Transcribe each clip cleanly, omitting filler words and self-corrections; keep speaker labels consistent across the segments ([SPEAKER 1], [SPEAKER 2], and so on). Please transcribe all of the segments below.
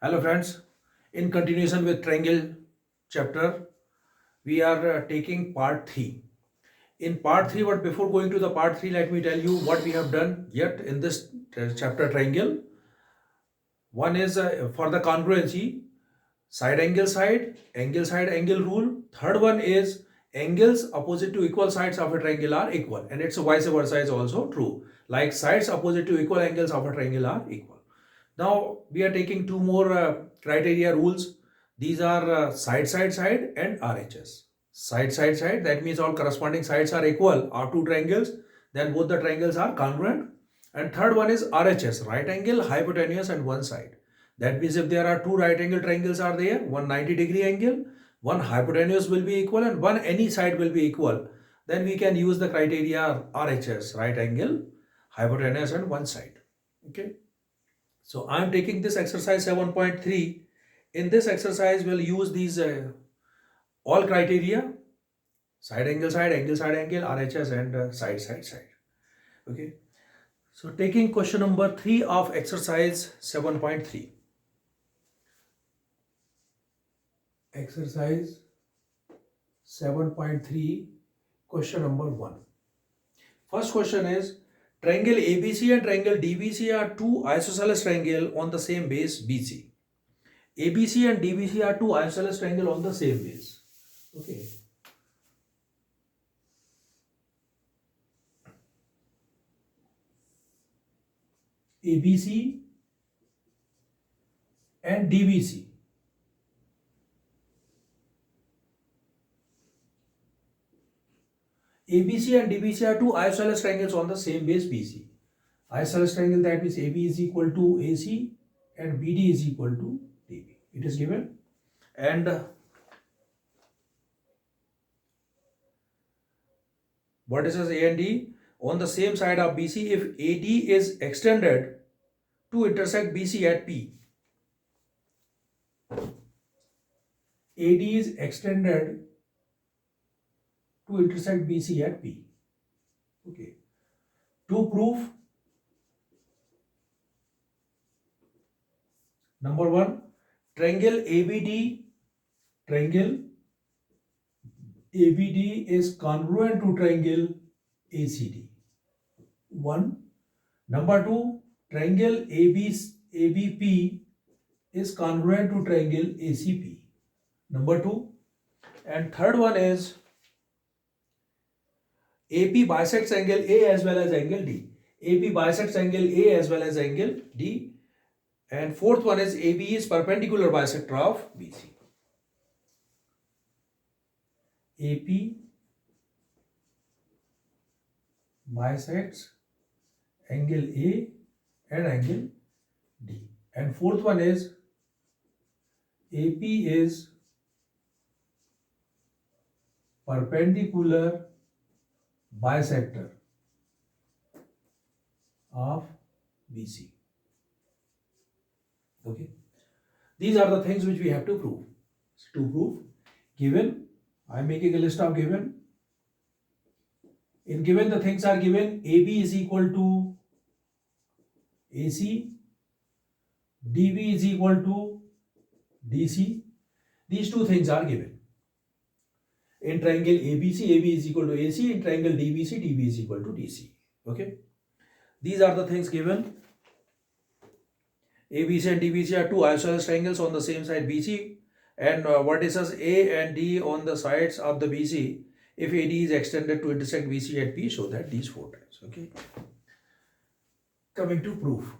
[SPEAKER 1] Hello friends, in continuation with triangle chapter, we are taking part 3. In part 3, but before going to the part 3, let me tell you what we have done yet in this chapter triangle. One is for the congruency, angle side, angle rule. Third one is angles opposite to equal sides of a triangle are equal, and it's vice versa is also true. Like sides opposite to equal angles of a triangle are equal. Now we are taking two more criteria rules. These are side and RHS. Side, that means all corresponding sides are equal or two triangles, then both the triangles are congruent. And third one is RHS, right angle, hypotenuse and one side. That means if there are two right angle triangles are there, one 90-degree angle, one hypotenuse will be equal and one any side will be equal, then we can use the criteria RHS, right angle, hypotenuse and one side. Okay. So I am taking this exercise 7.3. In this exercise, we'll use these all criteria: angle side angle, RHS, and side. Okay. So taking question number 3 of exercise 7.3. Exercise 7.3, question number 1. First question is, triangle ABC and triangle DBC are two isosceles triangle on the same base BC. ABC and DBC are two isosceles triangle on the same base. Okay. ABC and DBC. ABC and DBC are two isosceles triangles on the same base BC. Isosceles triangle, that means AB is equal to AC and BD is equal to DB. It is given. And vertices A and D on the same side of BC if AD is extended to intersect BC at P. AD is extended to intersect BC at P. Okay. To prove, number 1, triangle ABD is congruent to triangle ACD. 1. Number 2, triangle ABP is congruent to triangle ACP. Number 2. And third one is AP bisects angle A as well as angle D. AP bisects angle A as well as angle D. And fourth one is AB is perpendicular bisector of BC. AP bisects angle A and angle D. And fourth one is AP is perpendicular bisector of BC. Okay. These are the things which we have to prove. To prove, given, I am making a list of given. In given, the things are given: AB is equal to AC, DB is equal to DC. These two things are given. In triangle ABC, AB is equal to AC. In triangle DBC, DB is equal to DC. Okay. These are the things given. ABC and DBC are two isosceles triangles on the same side BC, and vertices A and D on the sides of the BC. If AD is extended to intersect BC at P, show that these 4 times. Okay. Coming to proof.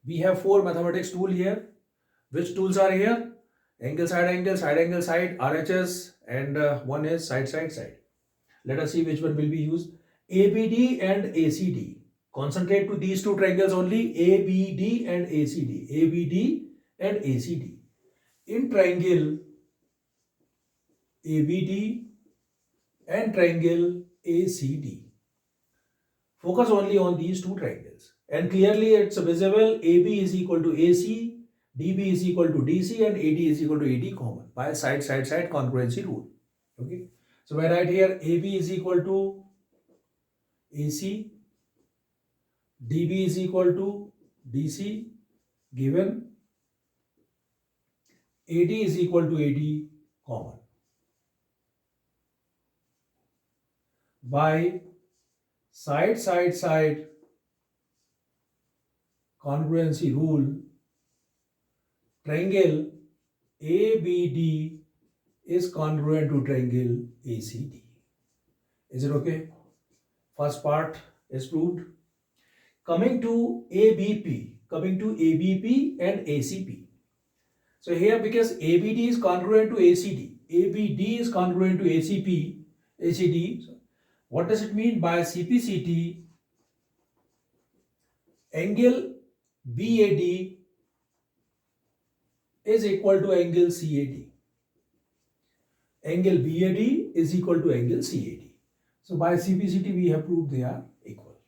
[SPEAKER 1] We have 4 mathematics tool here. Which tools are here? Angle, side, RHS, and one is side. Let us see which one will be used. ABD and ACD. Concentrate to these two triangles only, ABD and ACD. ABD and ACD. In triangle ABD and triangle ACD, focus only on these two triangles. And clearly it's visible, AB is equal to AC, DB is equal to DC, and AD is equal to AD common by side congruency rule. Okay. So I write here AB is equal to AC, DB is equal to DC, given AD is equal to AD common. By side congruency rule, triangle ABD is congruent to triangle ACD. Is it okay? First part is proved. Coming to ABP and ACP. So here, because ABD is congruent to ACD, ABD is congruent to ACD. What does it mean by CPCT? Angle BAD is equal to angle CAD. Angle BAD is equal to angle CAD. So by CPCT we have proved they are equal.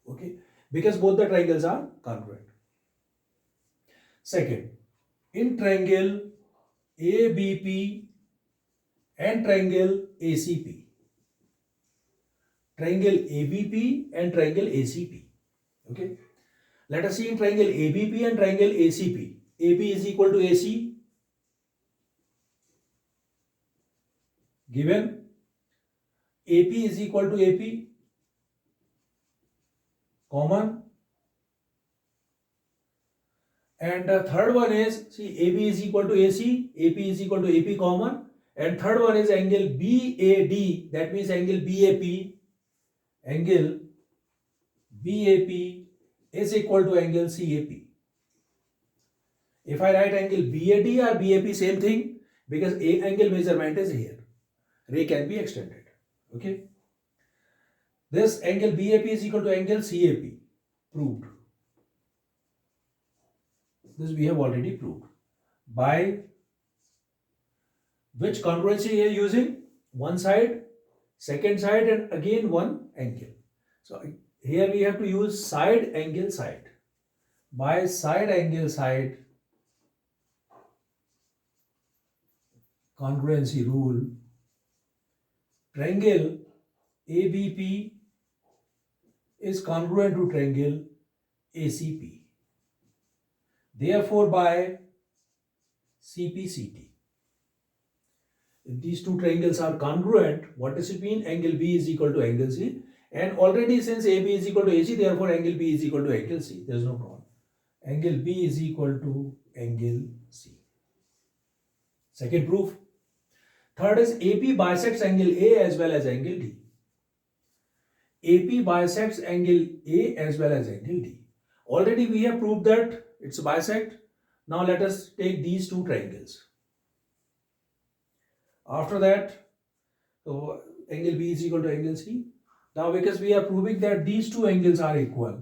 [SPEAKER 1] Okay, because both the triangles are congruent. Second, in triangle ABP and triangle ACP, triangle ABP and triangle ACP. Okay, let us see in triangle ABP and triangle ACP. AB is equal to AC, given AP is equal to AP, common. And the third one is, see, AB is equal to AC, AP is equal to AP common. And third one is angle BAD, that means angle BAP. Angle BAP is equal to angle CAP. If I write angle BAD or BAP, same thing, because a angle measurement is here. Ray can be extended. Okay. This angle BAP is equal to angle CAP. Proved. This we have already proved. By which congruency we are using? One side, second side, and again one angle. So here we have to use side angle side. By side angle side congruency rule, triangle ABP is congruent to triangle ACP. Therefore, by CPCT, if these two triangles are congruent, what does it mean? Angle B is equal to angle C. And already since AB is equal to AC, therefore angle B is equal to angle C. There is no problem. Angle B is equal to angle C. Second proof. Third is AP bisects angle A as well as angle D. AP bisects angle A as well as angle D. Already we have proved that it's a bisect. Now let us take these two triangles. After that, so angle B is equal to angle C. Now because we are proving that these two angles are equal.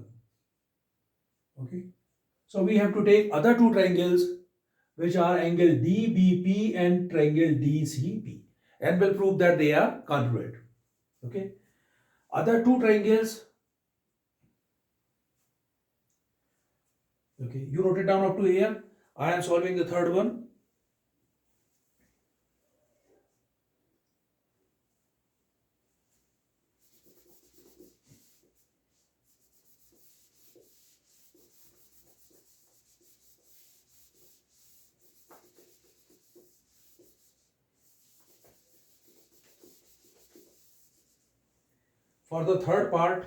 [SPEAKER 1] Okay. So we have to take other two triangles, which are angle DBP and triangle DCP, and will prove that they are congruent. Okay. Other two triangles. Okay, you wrote it down up to here. I am solving the third one. For the third part,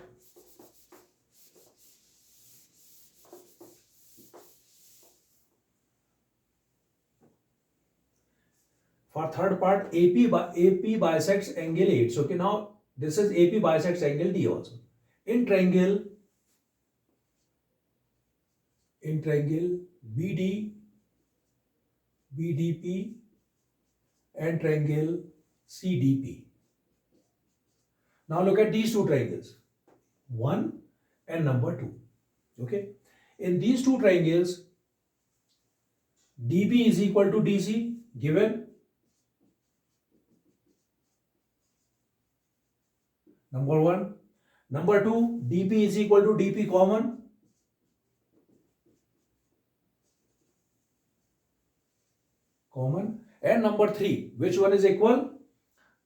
[SPEAKER 1] AP bisects angle 8. So okay, now this is AP bisects angle D also. In triangle BD, BDP and triangle CDP. Now look at these two triangles, 1 and number 2. Okay. In these two triangles, DB is equal to DC, given number 1. Number 2, DP is equal to DP common. And number 3, which one is equal?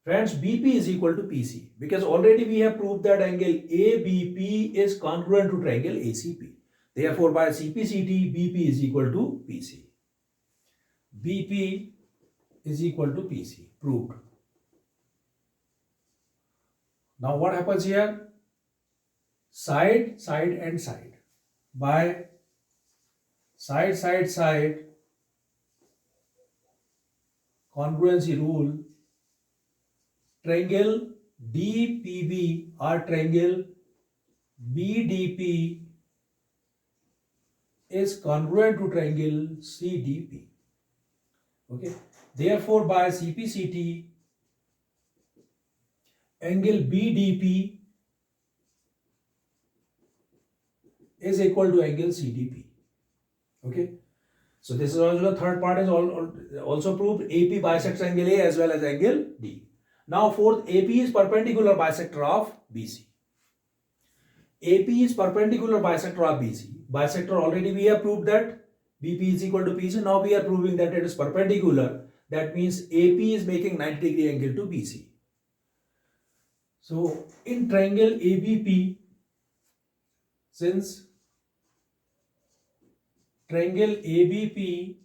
[SPEAKER 1] Friends, BP is equal to PC because already we have proved that angle ABP is congruent to triangle ACP. Therefore, by CPCT, BP is equal to PC. BP is equal to PC. Proved. Now what happens here? Side, side and side. By side, side, side congruency rule, triangle DPB or triangle BDP is congruent to triangle CDP. Okay. Therefore, by CPCT, angle BDP is equal to angle CDP. Okay. So this is also the third part is also proved. AP bisects angle A as well as angle D. Now fourth, AP is perpendicular bisector of BC. AP is perpendicular bisector of BC. Bisector already we have proved that BP is equal to PC. Now we are proving that it is perpendicular. That means AP is making 90 degree angle to BC. So in triangle ABP, since triangle ABP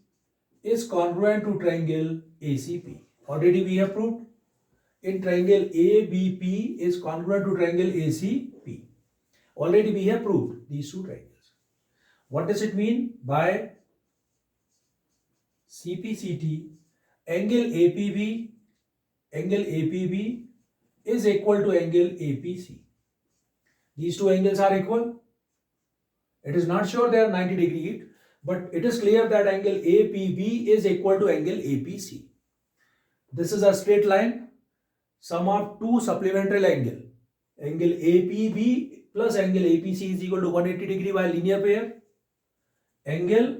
[SPEAKER 1] is congruent to triangle ACP, already we have proved. In triangle ABP is congruent to triangle ACP. Already we have proved these two triangles. What does it mean? By CPCT, angle APB is equal to angle APC. These two angles are equal. It is not sure they are 90 degree, but it is clear that angle APB is equal to angle APC. This is a straight line. Sum of two supplementary angle. Angle APB plus angle APC is equal to 180 degree by linear pair. Angle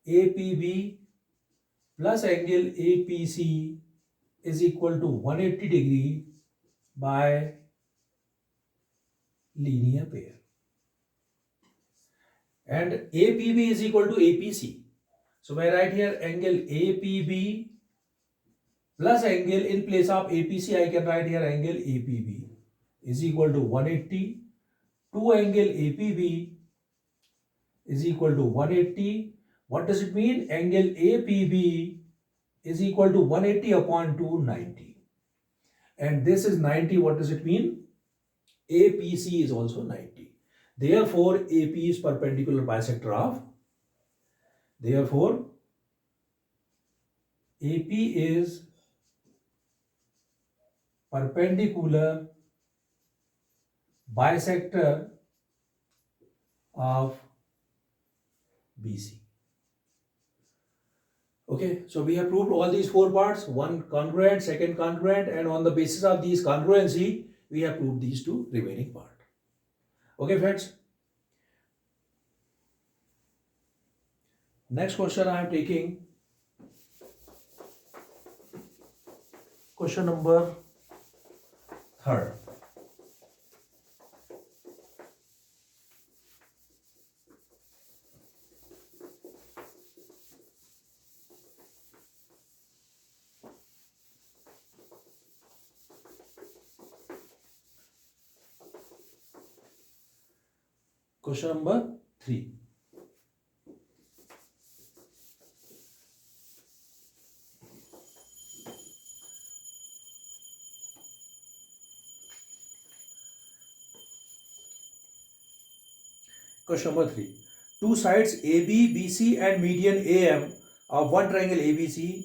[SPEAKER 1] APB plus angle APC is equal to 180 degree by linear pair. And APB is equal to APC. So I write here angle APB plus angle in place of APC, I can write here angle APB is equal to 180. 2 angle APB is equal to 180. What does it mean? Angle APB is equal to 180 upon 290. And this is 90. What does it mean? APC is also 90. Therefore, AP is perpendicular bisector of. Therefore, AP is perpendicular bisector of BC. Okay, so we have proved all these four parts, one congruent, second congruent, and on the basis of these congruency, we have proved these two remaining part. Okay, friends. Next question I am taking. Question number 3rd. Question number 3. Question number 3. Two sides AB, BC and median AM of one triangle ABC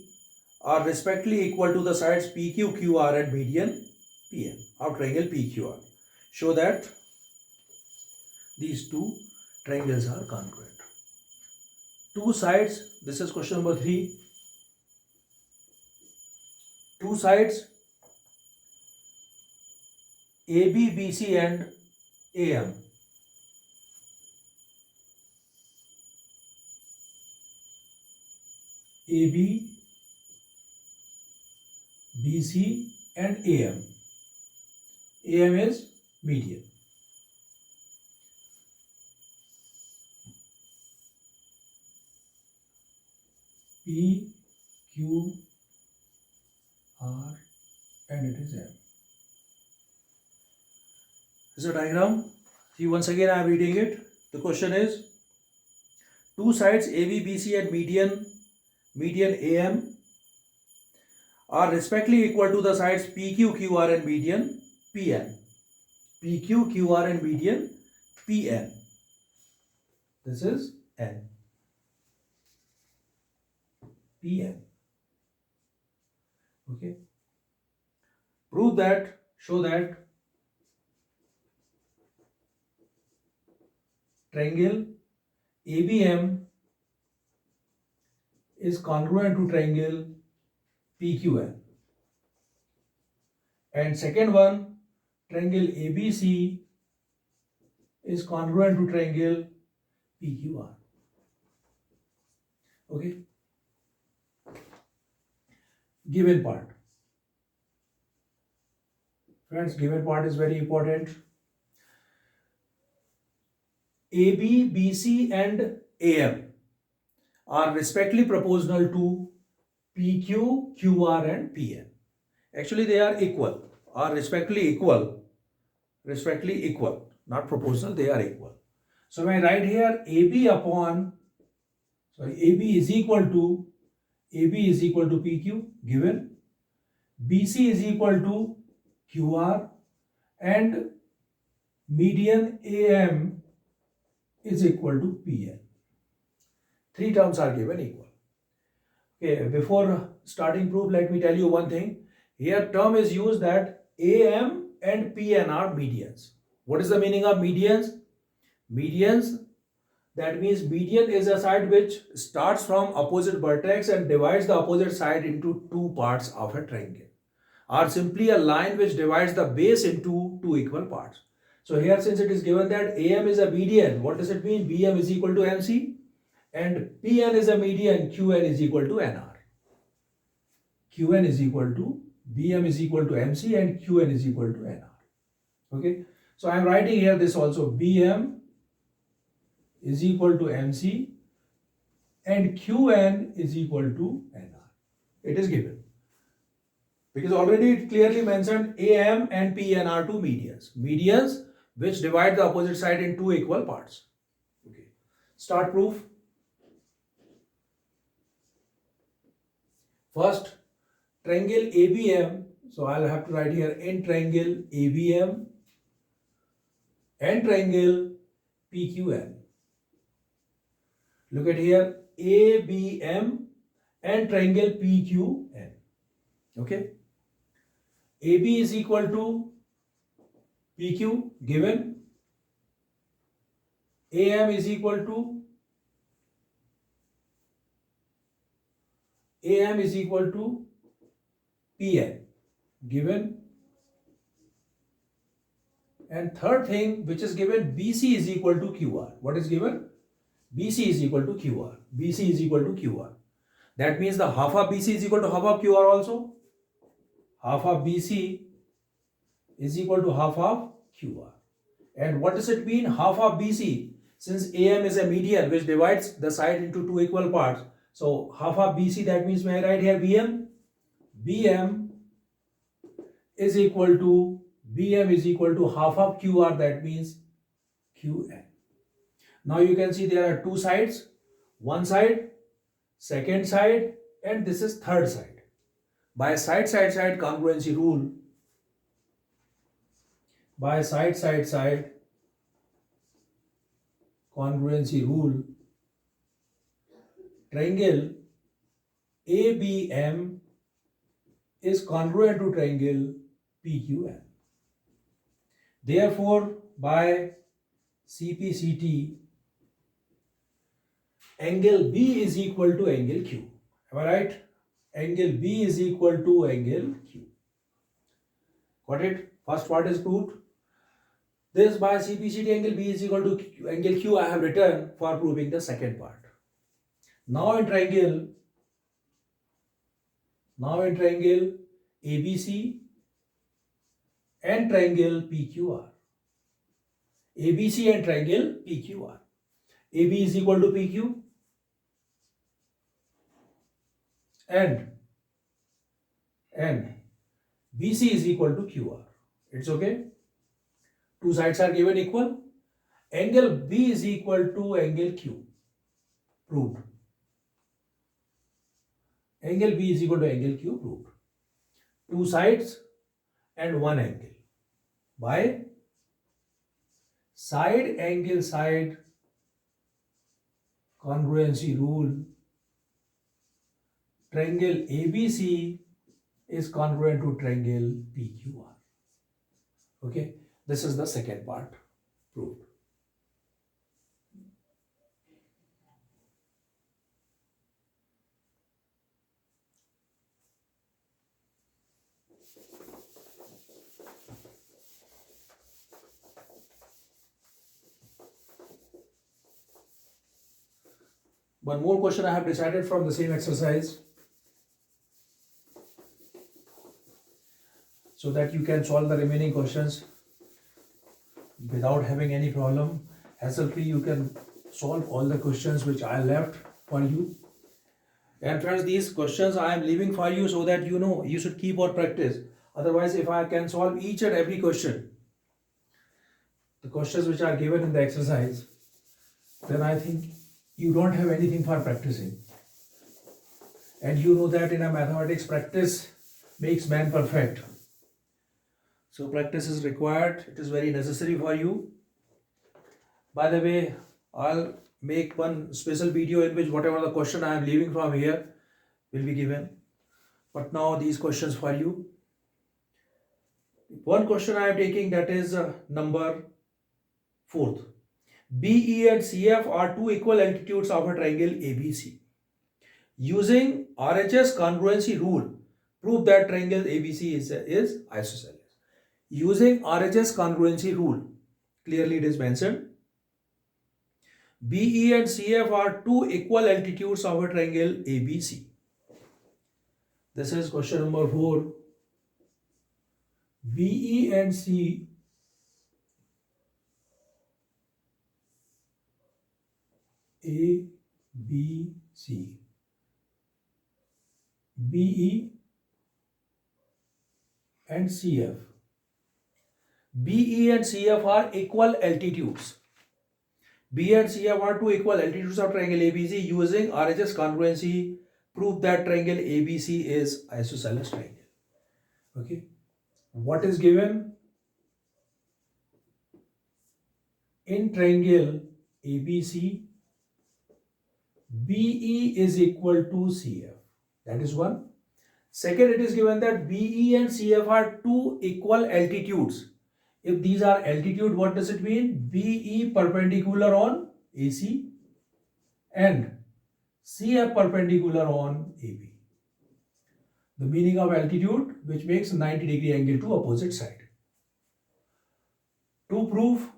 [SPEAKER 1] are respectively equal to the sides PQ, QR and median PM of triangle PQR. Show that these two triangles are congruent. Two sides, this is question number 3. Two sides AB, BC and AM AB, BC and AM. AM is median. P, Q, R This is a diagram. See, once again I am reading it. The question is, two sides AB, BC and median AM are respectively equal to the sides PQ, QR and median PN. PQ, QR and median PN. This is N. PN. Okay. Prove that, show that triangle ABM is congruent to triangle PQN. And second one, triangle ABC is congruent to triangle PQR. Okay. Given part. Friends, given part is very important. AB, BC and AM are respectively proportional to PQ, QR and PN. Actually, they are equal, are respectively equal, not proportional, they are equal. So when I write here AB is equal to PQ given, BC is equal to QR and median AM is equal to PN. Three terms are given equal. Okay, before starting proof, let me tell you one thing. Here term is used that AM and PN are medians. What is the meaning of medians? Medians, that means median is a side which starts from opposite vertex and divides the opposite side into two parts of a triangle, or simply a line which divides the base into two equal parts. So here, since it is given that AM is a median, what does it mean? BM is equal to MC and PN is a median, QN is equal to NR. QN is equal to BM is equal to MC and QN is equal to NR. Okay, so I am writing here this also, BM is equal to MC and QN is equal to NR. It is given. Because already it clearly mentioned AM and PN are two medians. Medians which divide the opposite side in two equal parts. Okay. Start proof. First, triangle ABM. So I'll have to write here in triangle ABM and triangle PQN. Look at here, ABM and triangle PQN. Okay. AB is equal to PQ given, AM is equal to PN given, and third thing which is given, BC is equal to QR. What is given? BC is equal to QR. BC is equal to QR. That means the half of BC is equal to half of QR also. Half of BC is equal to half of QR. And what does it mean, half of BC? Since AM is a median which divides the side into two equal parts, so half of BC, that means, may I write here BM? BM is equal to half of QR, that means QN. Now you can see there are two sides, one side, second side, and this is third side. By side congruency rule, triangle ABM is congruent to triangle PQN. Therefore, by CPCT, angle B is equal to angle Q. Am I right? Angle B is equal to angle Q. Got it? First part is proved. This by CPCT angle B is equal to angle Q I have written for proving the second part. Now in triangle ABC and triangle PQR. ABC and triangle PQR. AB is equal to PQ and BC is equal to QR. It's okay. Two sides are given equal. Angle B is equal to angle Q. Proved. Angle B is equal to angle Q. Proved. Two sides and one angle. By side angle side congruency rule, triangle ABC is congruent to triangle PQR. Okay, this is the second part proved. One more question I have decided from the same exercise so that you can solve the remaining questions without having any problem. Hassle-free, you can solve all the questions which I left for you. And friends, these questions I am leaving for you so that you know you should keep on practice. Otherwise, if I can solve each and every question, the questions which are given in the exercise, then I think you don't have anything for practicing. And you know that in a mathematics, practice makes man perfect. So practice is required. It is very necessary for you. By the way, I'll make one special video in which whatever the question I am leaving from here will be given. But now these questions for you. One question I am taking, that is number 4th. BE and CF are two equal altitudes of a triangle ABC. Using RHS congruency rule, prove that triangle ABC is isosceles. Using RHS congruency rule, clearly it is mentioned. BE and CF are two equal altitudes of a triangle ABC. This is question number 4. BE and C A, B, C. BE and CF. BE and CF are equal altitudes. BE and CF are two equal altitudes of triangle ABC. Using RHS congruency, prove that triangle ABC is isosceles triangle. Okay. What is given? In triangle ABC, BE is equal to CF. That is one. Second, it is given that BE and CF are two equal altitudes. If these are altitude, what does it mean? BE perpendicular on AC and CF perpendicular on AB. The meaning of altitude, which makes 90-degree angle to opposite side. To prove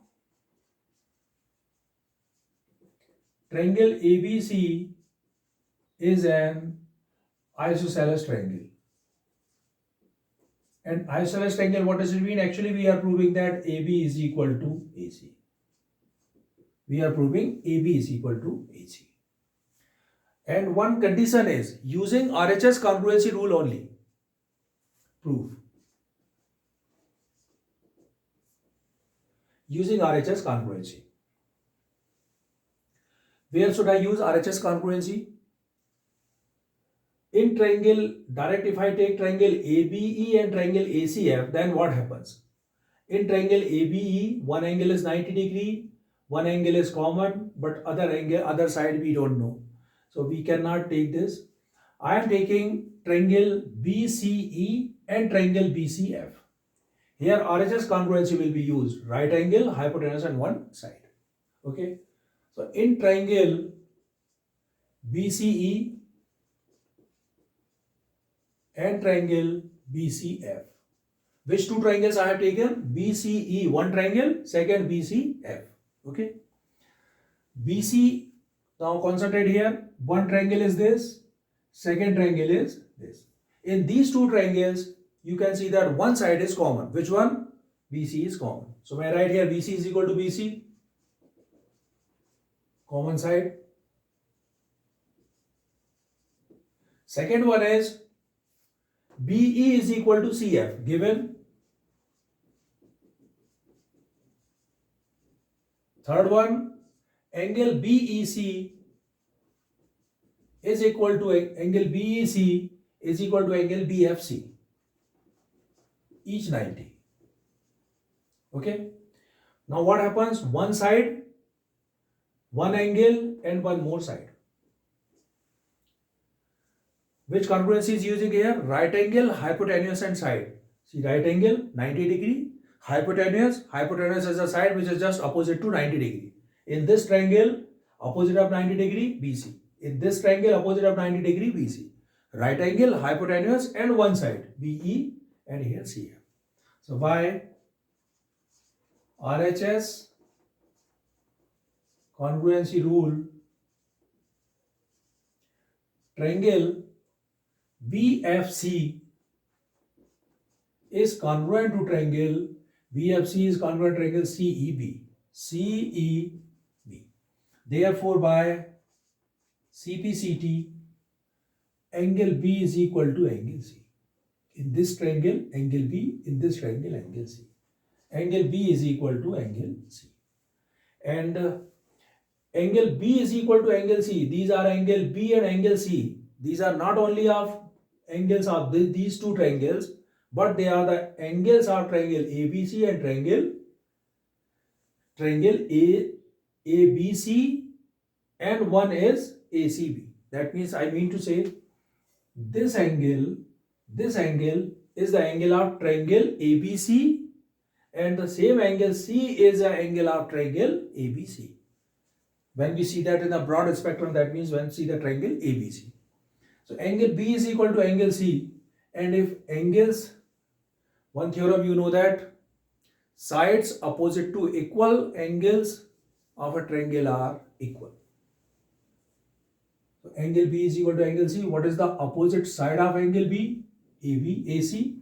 [SPEAKER 1] triangle ABC is an isosceles triangle. And isosceles triangle, what does it mean? Actually, we are proving that AB is equal to AC. We are proving AB is equal to AC. And one condition is using RHS congruency rule only. Prove. Using RHS congruency. Where should I use RHS congruency? In triangle, direct if I take triangle ABE and triangle ACF, then what happens? In triangle ABE, one angle is 90-degree, one angle is common, but other side we don't know. So we cannot take this. I am taking triangle BCE and triangle BCF. Here RHS congruency will be used. Right angle, hypotenuse on one side. Okay. So in triangle BCE and triangle BCF, which two triangles I have taken? BCE, one triangle, second BCF. Okay. BC, now concentrate here. One triangle is this, second triangle is this. In these two triangles, you can see that one side is common. Which one? BC is common. So may I write here BC is equal to BC? Common side. Second one is BE is equal to CF, given Third one, angle BEC is equal to angle BEC is equal to angle BFC, each 90. Okay. Now what happens? One side, one angle, and one more side. Which congruency is using here? Right angle, hypotenuse, and side. See, right angle 90 degree, hypotenuse is a side which is just opposite to 90 degree. In this triangle, opposite of 90 degree, BC. In this triangle, opposite of 90 degree, BC. Right angle, hypotenuse, and one side, BE, and here CF. So by RHS congruency rule, triangle BFC is congruent to triangle CEB. Therefore, by CPCT, angle B is equal to angle C. In this triangle, angle B. In this triangle, angle C. Angle B is equal to angle C. And angle B is equal to angle C. These are angle B and angle C. These are not only of angles of these two triangles, but they are the angles of triangle ABC and triangle ABC, and one is ACB. That means I mean to say this angle is the angle of triangle ABC, and the same angle C is the angle of triangle ABC. When we see that in a broad spectrum, that means when we see the triangle ABC. So angle B is equal to angle C, and if angles, one theorem you know that sides opposite to equal angles of a triangle are equal. So angle B is equal to angle C. What is the opposite side of angle B? AB, AC.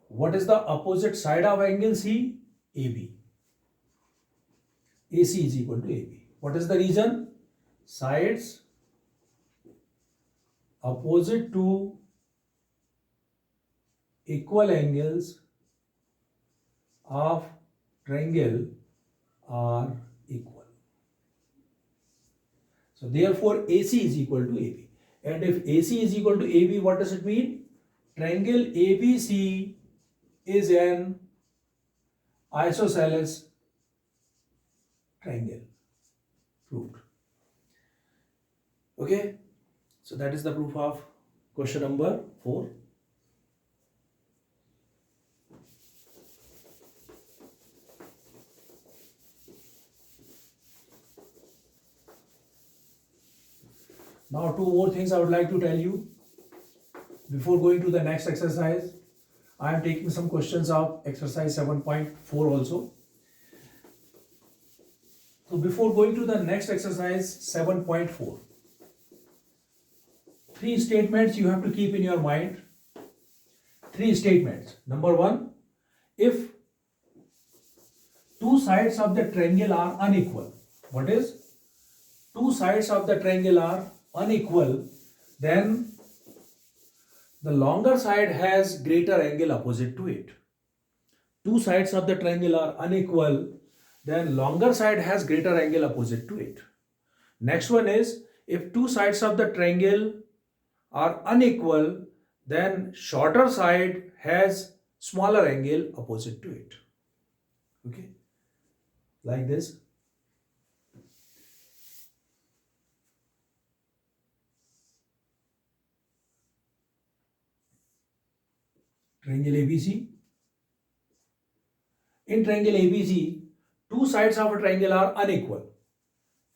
[SPEAKER 1] What is the opposite side of angle C? AB. AC is equal to AB. What is the reason? Sides opposite to equal angles of triangle are equal. So therefore AC is equal to AB. And if AC is equal to AB, what does it mean? Triangle ABC is an isosceles triangle. Proved. Okay. So that is the proof of question number 4. Now 2 more things I would like to tell you. Before going to the next exercise, I am taking some questions of exercise 7.4 also. So before going to the next exercise 7.4, 3 statements you have to keep in your mind. 3 statements. Number 1, if 2 sides of the triangle are unequal. What is? 2 sides of the triangle are unequal, then the longer side has greater angle opposite to it. 2 sides of the triangle are unequal, then longer side has greater angle opposite to it. Next one is, if 2 sides of the triangle are unequal, then shorter side has smaller angle opposite to it. Okay, like this. Triangle ABC. In triangle ABC, 2 sides of a triangle are unequal.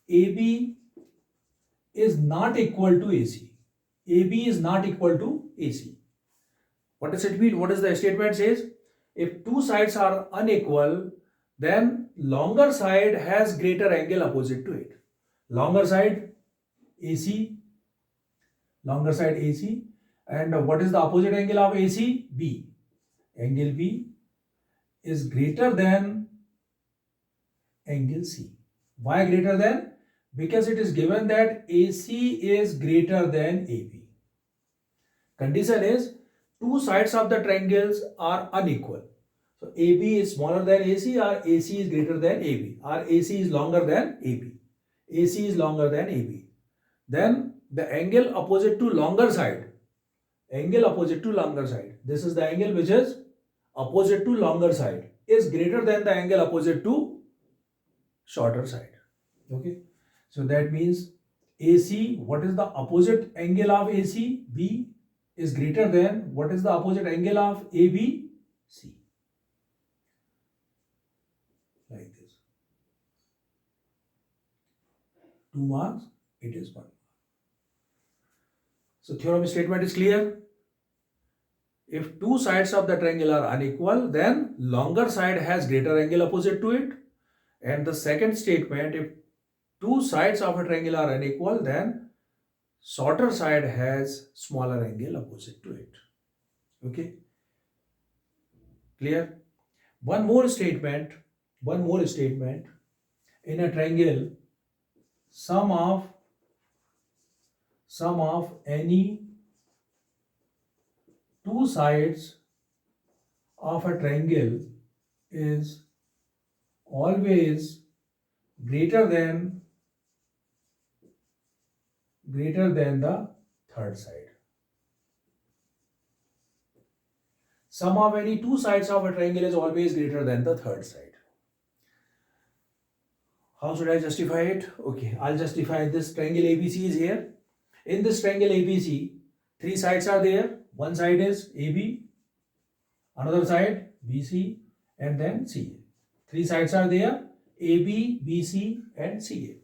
[SPEAKER 1] AB is not equal to AC. AB is not equal to AC. What does it mean? What does the statement says? If 2 sides are unequal, then longer side has greater angle opposite to it. Longer side AC. Longer side AC. And what is the opposite angle of AC? B. Angle B is greater than angle C. Why greater than? Because it is given that AC is greater than AB. Condition is 2 sides of the triangles are unequal. So So AB is smaller than AC or AC is greater than AB or AC is longer than AB. AC is longer than AB. Then the angle opposite to longer side, this is the angle which is opposite to longer side, is greater than the angle opposite to shorter side. Okay, so that means AC, what is the opposite angle of AC? B is greater than what is the opposite angle of AB? C. Like this. 2 marks, it is 1 mark. So theorem statement is clear. If two sides of the triangle are unequal, then longer side has greater angle opposite to it. And the second statement, if two sides of a triangle are unequal, then shorter side has smaller angle opposite to it. Okay, clear? One more statement. In a triangle, sum of any two sides of a triangle is always greater than the third side. Sum of any two sides of a triangle is always greater than the third side. How should I justify it? Okay, I'll justify this triangle ABC is here. In this triangle ABC, three sides are there. One side is AB, another side BC, and then CA. Three sides are there, AB, BC, and CA.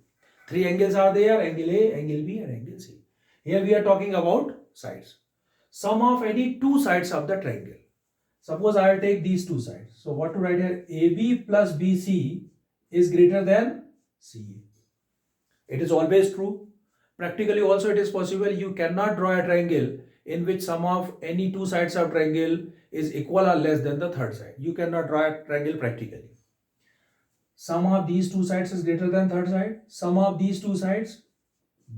[SPEAKER 1] Three angles are there, angle A, angle B, and angle C. Here we are talking about sides. Sum of any two sides of the triangle. Suppose I will take these two sides. So what to write here? AB plus BC is greater than CA. It is always true. Practically also it is possible. You cannot draw a triangle in which sum of any two sides of triangle is equal or less than the third side. You cannot draw a triangle practically. Sum of these two sides is greater than third side. Sum of these two sides,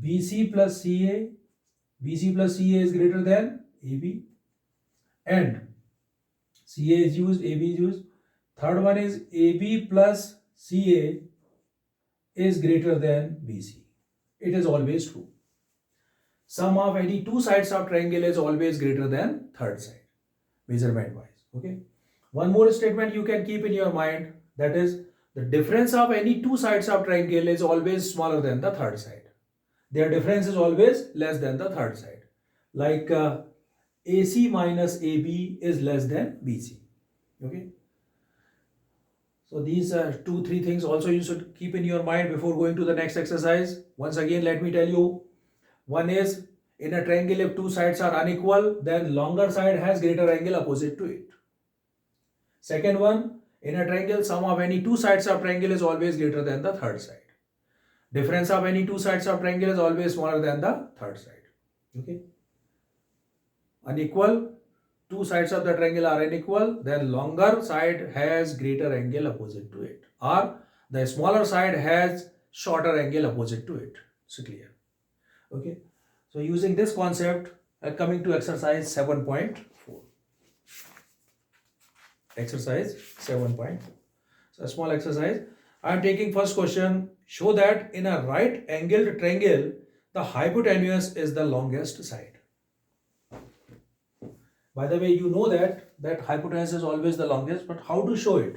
[SPEAKER 1] BC plus CA is greater than AB, and CA is used, AB is used. Third one is AB plus CA is greater than BC. It is always true. Sum of any two sides of triangle is always greater than third side, measurement wise. Okay. One more statement you can keep in your mind, that is, the difference of any two sides of triangle is always smaller than the third side. Their difference is always less than the third side. Like AC minus AB is less than BC. Okay. So these 2-3 things also you should keep in your mind before going to the next exercise. Once again, let me tell you. One is, in a triangle, if two sides are unequal, then longer side has greater angle opposite to it. Second one, in a triangle, sum of any two sides of triangle is always greater than the third side. Difference of any two sides of triangle is always smaller than the third side. Okay. Unequal, two sides of the triangle are unequal, then longer side has greater angle opposite to it, or the smaller side has shorter angle opposite to it. So clear. Okay. So using this concept, coming to exercise 7.4. Exercise 7.4. So a small exercise. I am taking first question. Show that in a right angled triangle, the hypotenuse is the longest side. By the way, you know that hypotenuse is always the longest, but how to show it?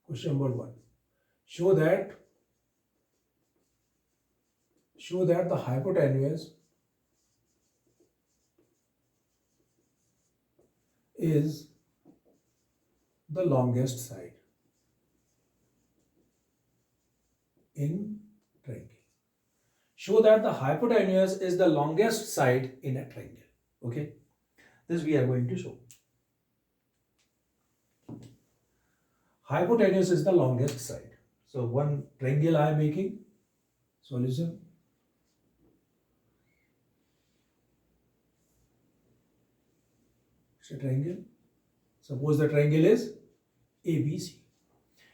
[SPEAKER 1] Question number 1. Show that the hypotenuse is the longest side in triangle. Show that the hypotenuse is the longest side in a triangle. Okay. This we are going to show. Hypotenuse is the longest side. So one triangle I am making. Solution. It's a triangle. Suppose the triangle is ABC.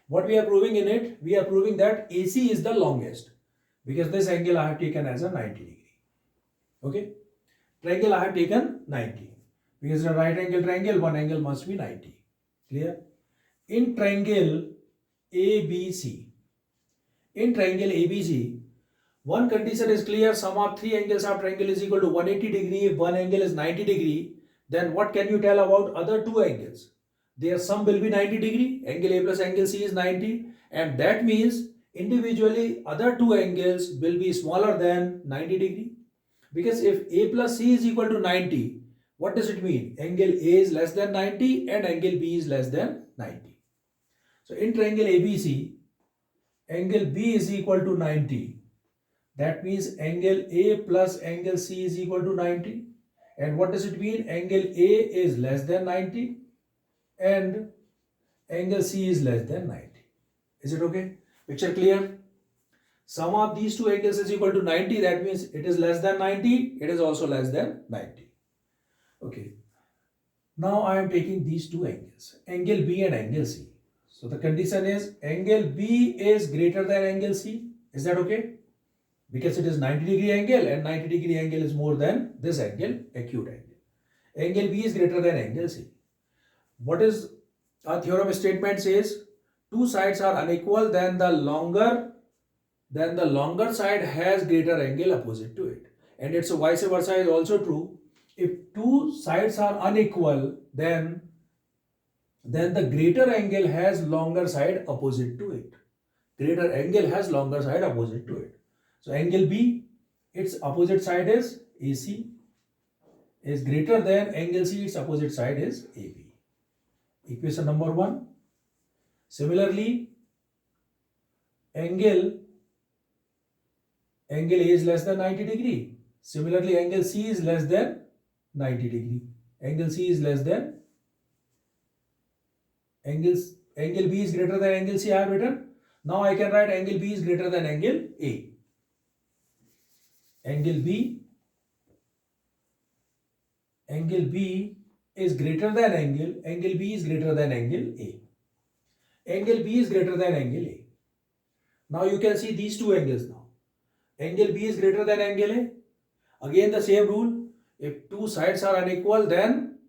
[SPEAKER 1] What we are proving in it? We are proving that AC is the longest, because this angle I have taken as a 90 degree. Okay. Triangle I have taken 90. Because in a right angle triangle, one angle must be 90. Clear? In triangle ABC, in triangle ABC, one condition is clear: sum of three angles of triangle is equal to 180 degree. If one angle is 90 degree, then what can you tell about other two angles? Their sum will be 90 degree. Angle A plus angle C is 90, and that means individually other two angles will be smaller than 90 degree. Because if A plus C is equal to 90, what does it mean? Angle A is less than 90 and angle B is less than 90. So in triangle ABC, angle B is equal to 90. That means angle A plus angle C is equal to 90. And what does it mean? Angle A is less than 90 and angle C is less than 90. Is it okay? Picture clear? Sum of these two angles is equal to 90. That means it is less than 90. It is also less than 90. Okay. Now I am taking these two angles, angle B and angle C. So the condition is angle B is greater than angle C. Is that okay? Because it is 90 degree angle and 90 degree angle is more than this angle, acute angle. Angle B is greater than angle C. What is our theorem statement says? Two sides are unequal, then the longer side has greater angle opposite to it. And it's vice versa is also true. If two sides are unequal, then the greater angle has longer side opposite to it. Greater angle has longer side opposite to it. So angle B, its opposite side is AC, is greater than angle C, its opposite side is AB. Equation number 1. Similarly, angle A is less than 90 degree. Similarly, angle C is less than 90 degree. Angle C is less than angle B is greater than angle C I have written. Now I can write angle B is greater than angle A. Angle B is greater than angle B is greater than angle A. Angle B is greater than angle A. Now you can see these two angles now. Angle B is greater than angle A. Again the same rule. If two sides are unequal, then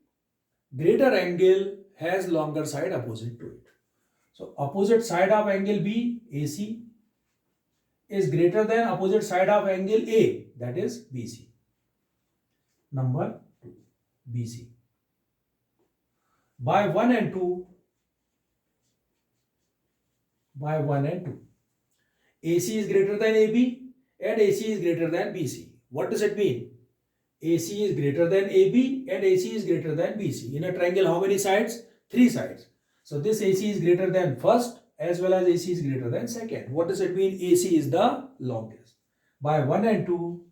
[SPEAKER 1] greater angle has longer side opposite to it. So opposite side of angle B, AC, is greater than opposite side of angle A, that is BC. Number 2, BC. By 1 and 2, AC is greater than AB and AC is greater than BC. What does it mean? AC is greater than AB and AC is greater than BC. In a triangle, how many sides? 3 sides. So this AC is greater than first as well as AC is greater than second. What does it mean? AC is the longest. By 1 and 2,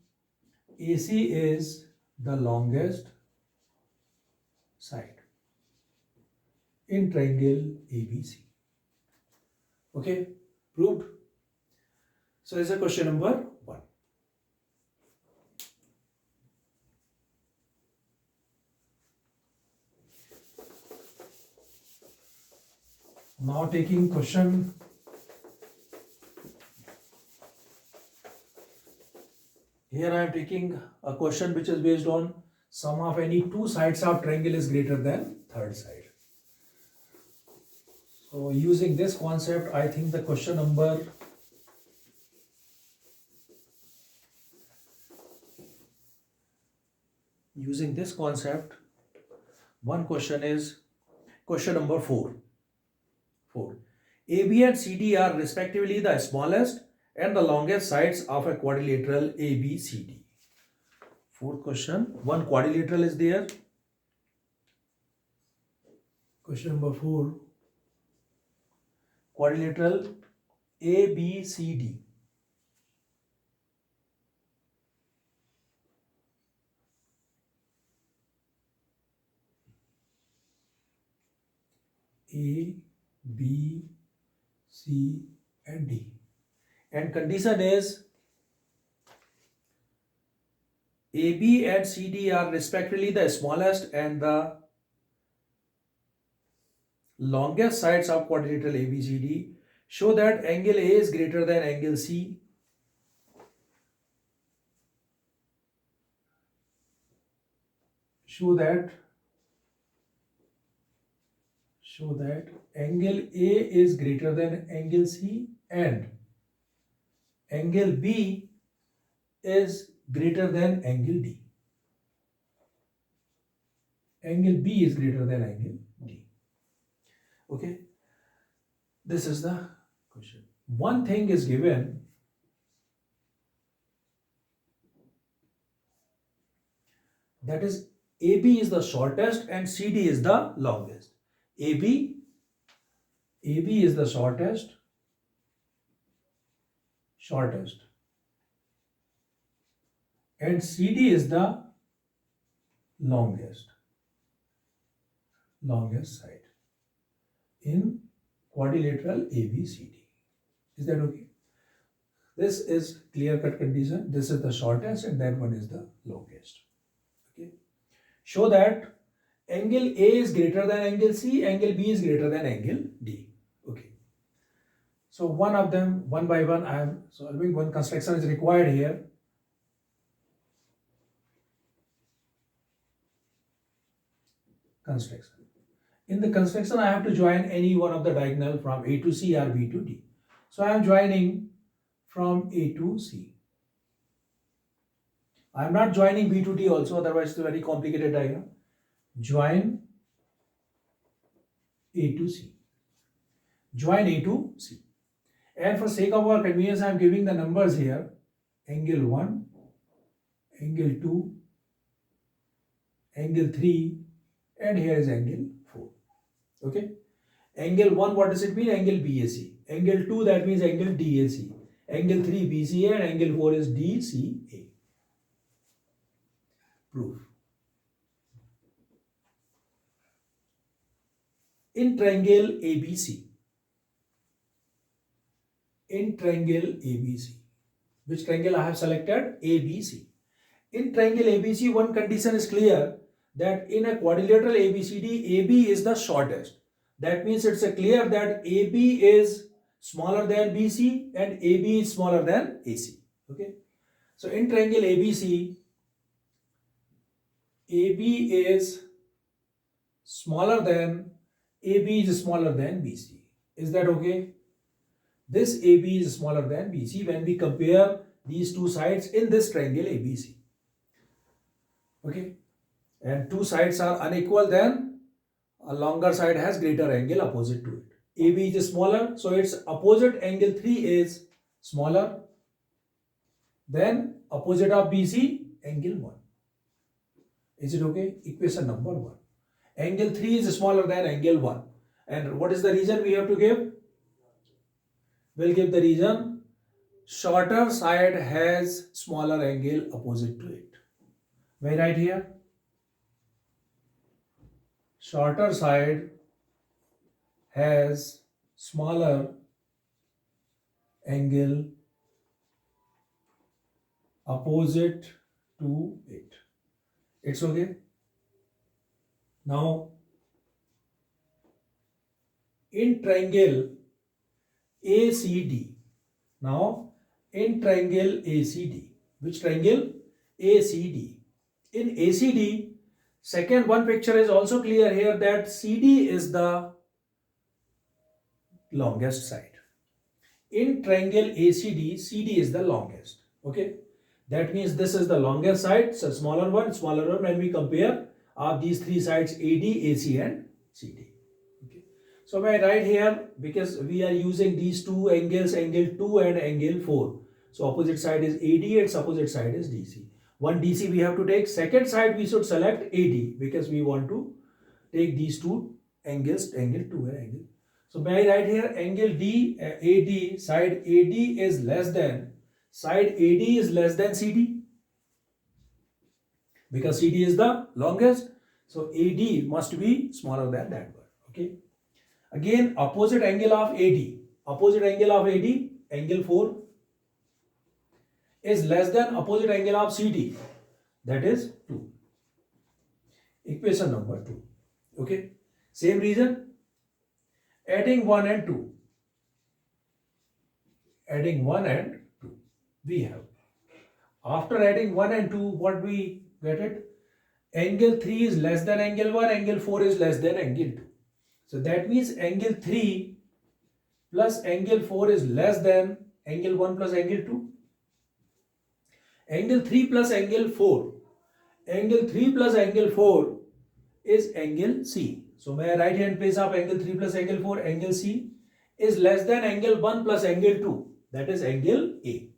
[SPEAKER 1] AC is the longest side in triangle ABC. Okay, proved. So this is question number 1. Now taking question here, I am taking a question which is based on sum of any two sides of triangle is greater than third side. So using this concept, I think the question number using this concept, one question is question number 4. AB and CD are respectively the smallest and the longest sides of a quadrilateral ABCD. Fourth question, one quadrilateral is there. Question number 4, quadrilateral ABCD. A, B, C and D. And condition is AB and CD are respectively the smallest and the longest sides of quadrilateral ABCD. Show that angle A is greater than angle C. Show that show that angle A is greater than angle C and angle B is greater than angle D. Angle B is greater than angle D. Okay, this is the question. One thing is given, that is AB is the shortest and CD is the longest. AB is the shortest, and CD is the longest side in quadrilateral ABCD. Is that okay? This is clear-cut condition. This is the shortest and that one is the longest. Okay. Show that angle A is greater than angle C, angle B is greater than angle D. Okay. So one of them, one by one, I am solving. One construction is required here. Construction. In the construction, I have to join any one of the diagonal from A to C or B to D. So I am joining from A to C. I am not joining B to D also, otherwise it's a very complicated diagram. Join A to C. Join A to C. And for sake of our convenience, I am giving the numbers here. Angle 1, angle 2, angle 3, and here is angle 4. Okay. Angle 1, what does it mean? Angle BAC. Angle 2, that means angle DAC. Angle 3, BCA, and angle 4 is DCA. Proof. In triangle ABC. In triangle ABC. Which triangle I have selected? ABC. In triangle ABC, one condition is clear, that in a quadrilateral ABCD, AB is the shortest. That means it's clear that AB is smaller than BC and AB is smaller than AC. Okay. So in triangle ABC, AB is smaller than BC. Is that okay? This AB is smaller than BC when we compare these two sides in this triangle ABC. Okay. And two sides are unequal, then a longer side has greater angle opposite to it. AB is smaller, so its opposite angle 3 is smaller than opposite of BC, angle 1. Is it okay? Equation number 1. Angle 3 is smaller than angle 1. And what is the reason we have to give? We'll give the reason. Shorter side has smaller angle opposite to it. Why right here? Shorter side has smaller angle opposite to it. It's okay. Now, in triangle ACD. Now, in triangle ACD. Which triangle? ACD. In ACD, second one picture is also clear here that CD is the longest side. In triangle ACD, CD is the longest. Okay. That means this is the longest side, so smaller one when we compare of these three sides AD, AC and CD. Okay. So I write here, because we are using these two angles, angle 2 and angle 4. So opposite side is AD, its opposite side is DC. One DC we have to take. Second side we should select AD because we want to take these two angles, angle 2 and angle. So may I write here angle AD, side AD is less than CD because CD is the longest. So AD must be smaller than that one. Okay. Again, opposite angle of AD, angle 4 is less than opposite angle of CD, that is 2. Equation number 2. Okay. Same reason. Adding 1 and 2. We have. After adding 1 and 2, what we get it? Angle 3 is less than angle 1, angle 4 is less than angle 2. So that means angle 3 plus angle 4 is less than angle 1 plus angle 2. Angle 3 plus angle 4. Angle 3 plus angle 4 is angle C. So my right hand place of angle 3 plus angle 4, angle C is less than angle 1 plus angle 2. That is angle A.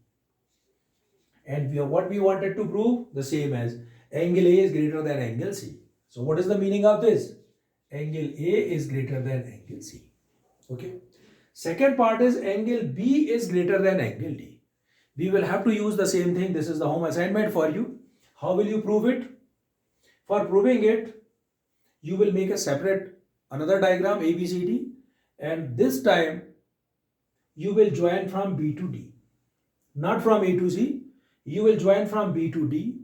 [SPEAKER 1] And what we wanted to prove? The same as angle A is greater than angle C. So what is the meaning of this? Angle A is greater than angle C. Okay. Second part is angle B is greater than angle D. We will have to use the same thing. This is the home assignment for you. How will you prove it? For proving it, you will make a separate another diagram ABCD, and this time you will join from B to D, not from A to C. You will join from B to D,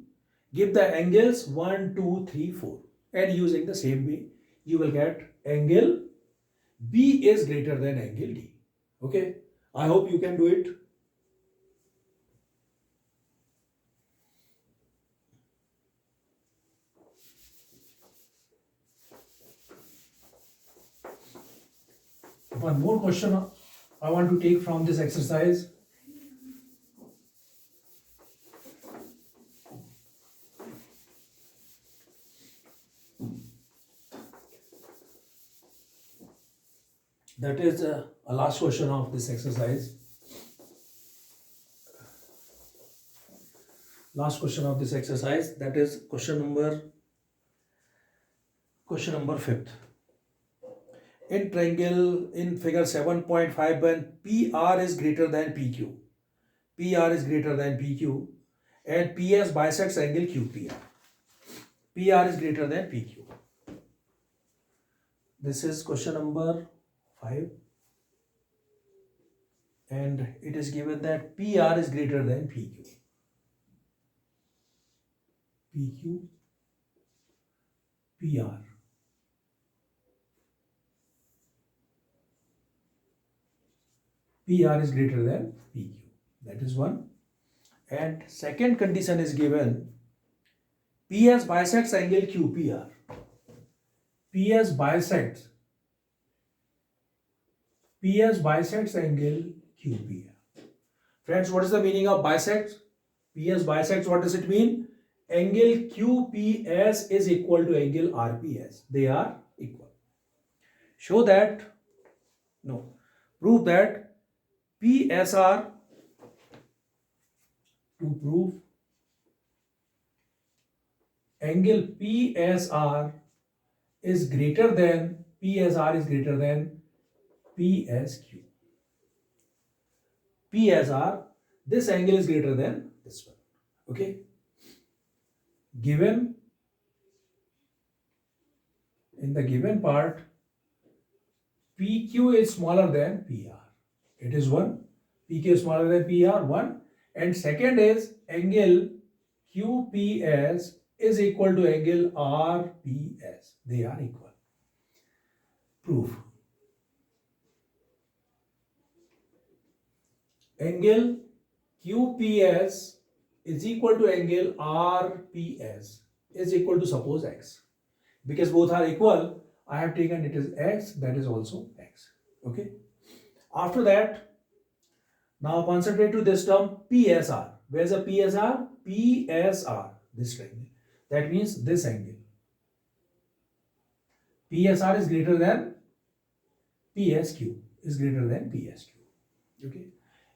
[SPEAKER 1] give the angles 1, 2, 3, 4, and using the same way you will get angle B is greater than angle D. Okay, I hope you can do it. One more question I want to take from this exercise. That is a last question of this exercise. Last question of this exercise, that is question number 5th. In triangle in figure 7.5, when PR is greater than PQ, PR is greater than PQ, and PS bisects angle QPR. PR is greater than PQ. This is question number 5, and it is given that PR is greater than PQ. PQ, PR. PR is greater than PQ. That is one. And second condition is given, PS bisects angle QPR. PS bisects angle QPR. Friends, what is the meaning of bisects? PS bisects, what does it mean? Angle QPS is equal to angle RPS. They are equal. Show that, no, prove that PSR, to prove angle PSR is greater than PSQ. PSR, this angle is greater than this one. Okay. Given in the given part, PQ is smaller than PR. It is 1. PQ is smaller than PR, 1. And second is angle QPS is equal to angle RPS. They are equal. Proof. Angle QPS is equal to angle RPS is equal to, suppose, X. Because both are equal, I have taken it as X, that is also X. Okay. After that, now concentrate to this term PSR. Where is the PSR? PSR, this triangle. That means this angle. PSR is greater than PSQ, is greater than PSQ. Okay.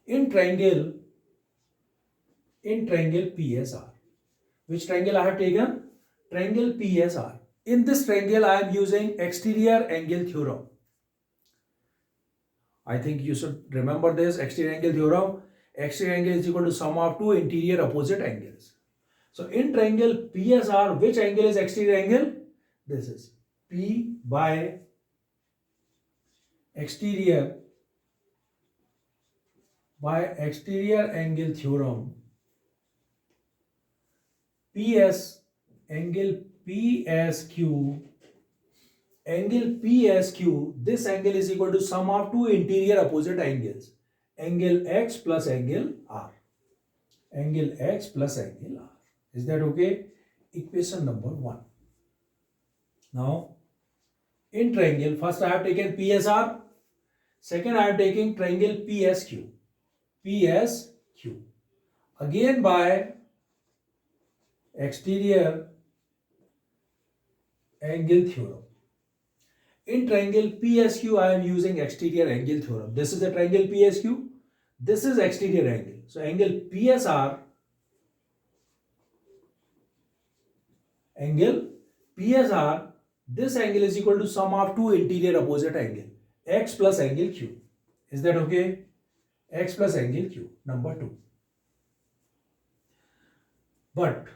[SPEAKER 1] In triangle PSR, which triangle I have taken? Triangle PSR. In this triangle, I am using exterior angle theorem. I think you should remember this exterior angle theorem. Exterior angle is equal to sum of two interior opposite angles. So in triangle PSR, which angle is exterior angle? This is P by exterior angle theorem. PS angle PSQ. Angle PSQ, this angle is equal to sum of two interior opposite angles. Angle X plus angle R. Angle X plus angle R. Is that okay? Equation number 1. Now, In triangle, first I have taken PSR, second I am taking triangle PSQ. PSQ. Again by exterior angle theorem. In triangle PSQ, I am using exterior angle theorem. This is the triangle PSQ. This is exterior angle. So angle PSR, this angle is equal to sum of two interior opposite angle, x plus angle Q. Is that okay? X plus angle Q, number 2. But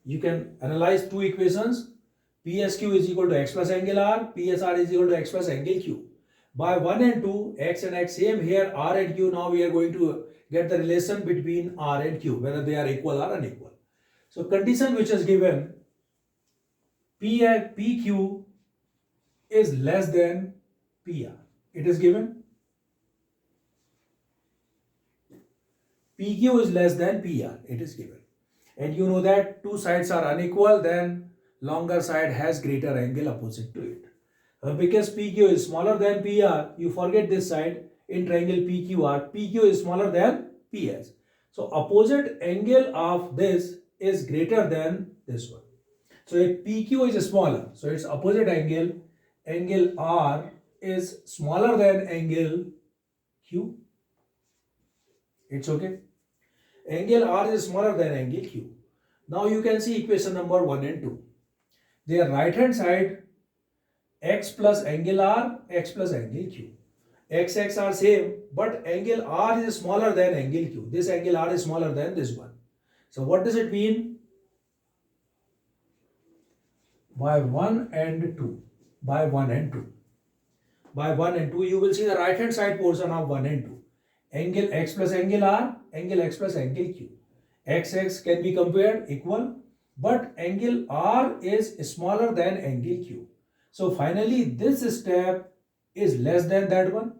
[SPEAKER 1] you can analyze two equations. PSQ is equal to x plus angle R, PSR is equal to x plus angle Q. By 1 and 2, x and x, same here, R and Q, now we are going to get the relation between R and Q, whether they are equal or unequal. So condition which is given, PQ is less than PR. It is given PQ is less than PR. It is given. And you know that two sides are unequal, then longer side has greater angle opposite to it. Because PQ is smaller than PR, you forget this side. In triangle PQR, PQ is smaller than PS. So opposite angle of this is greater than this one. So if PQ is smaller, so its opposite angle, angle R is smaller than angle Q. It's okay. Angle R is smaller than angle Q. Now you can see equation number 1 and 2. Their right hand side, x plus angle R, x plus angle Q. X are same, but angle R is smaller than angle Q. This angle R is smaller than this one. So what does it mean? By 1 and 2. By 1 and 2. By 1 and 2, you will see the right hand side portion of 1 and 2. Angle x plus angle R, angle x plus angle Q. X can be compared equal, but angle R is smaller than angle Q. So finally, this step is less than that one.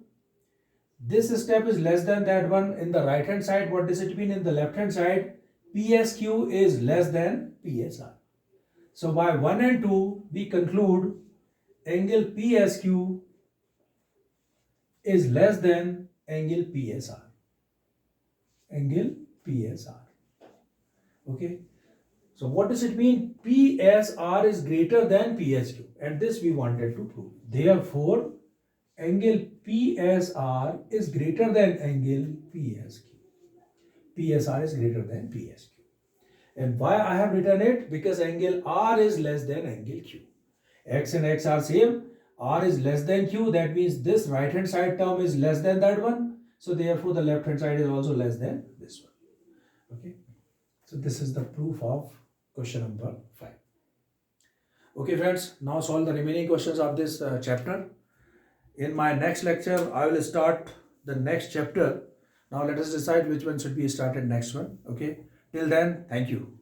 [SPEAKER 1] This step is less than that one in the right hand side. What does it mean in the left hand side? PSQ is less than PSR. So by 1 and 2, we conclude angle PSQ is less than angle PSR. Angle PSR. Okay. So what does it mean? PSR is greater than PSQ. And this we wanted to prove. Therefore, angle PSR is greater than angle PSQ. PSR is greater than PSQ. And why I have written it? Because angle R is less than angle Q. X and X are same. R is less than Q. That means this right hand side term is less than that one. So therefore the left hand side is also less than this one. Okay. So this is the proof of question number 5. Okay friends, now solve the remaining questions of this chapter. In my next lecture, I will start the next chapter. Now let us decide which one should be started next one. Okay. Till then, thank you.